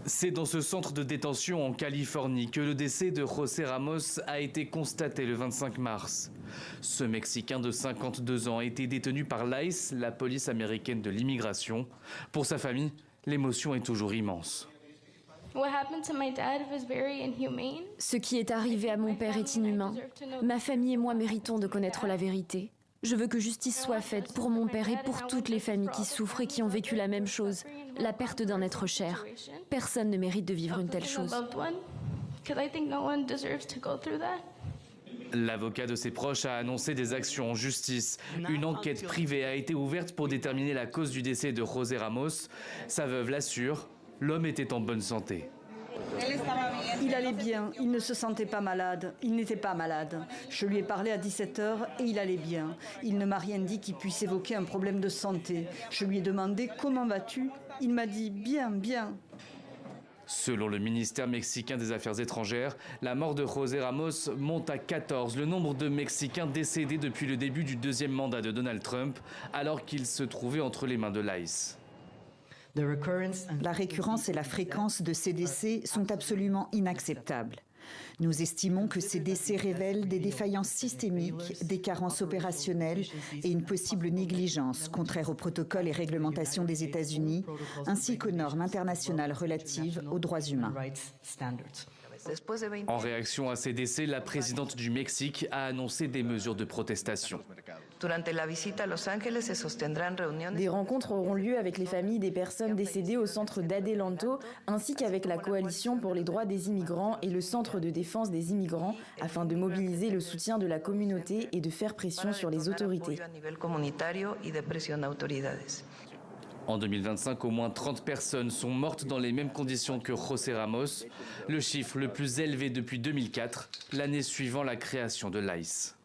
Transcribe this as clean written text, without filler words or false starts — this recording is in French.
C'est dans ce centre de détention en Californie que le décès de José Ramos a été constaté le 25 mars. Ce Mexicain de 52 ans a été détenu par l'ICE, la police américaine de l'immigration. Pour sa famille, l'émotion est toujours immense. Ce qui est arrivé à mon père est inhumain. Ma famille et moi méritons de connaître la vérité. Je veux que justice soit faite pour mon père et pour toutes les familles qui souffrent et qui ont vécu la même chose, la perte d'un être cher. Personne ne mérite de vivre une telle chose. L'avocat de ses proches a annoncé des actions en justice. Une enquête privée a été ouverte pour déterminer la cause du décès de José Ramos. Sa veuve l'assure, l'homme était en bonne santé. Il allait bien, il ne se sentait pas malade, il n'était pas malade. Je lui ai parlé à 17 h et il allait bien. Il ne m'a rien dit qui puisse évoquer un problème de santé. Je lui ai demandé « Comment vas-tu ?» Il m'a dit « Bien, bien ». Selon le ministère mexicain des Affaires étrangères, la mort de José Ramos monte à 14, le nombre de Mexicains décédés depuis le début du deuxième mandat de Donald Trump, alors qu'il se trouvait entre les mains de l'ICE. La récurrence et la fréquence de ces décès sont absolument inacceptables. Nous estimons que ces décès révèlent des défaillances systémiques, des carences opérationnelles et une possible négligence contraire aux protocoles et réglementations des États-Unis, ainsi qu'aux normes internationales relatives aux droits humains. En réaction à ces décès, la présidente du Mexique a annoncé des mesures de protestation. Des rencontres auront lieu avec les familles des personnes décédées au centre d'Adelanto, ainsi qu'avec la Coalition pour les droits des immigrants et le Centre de défense des immigrants, afin de mobiliser le soutien de la communauté et de faire pression sur les autorités. En 2025, au moins 30 personnes sont mortes dans les mêmes conditions que José Ramos, le chiffre le plus élevé depuis 2004, l'année suivant la création de l'ICE.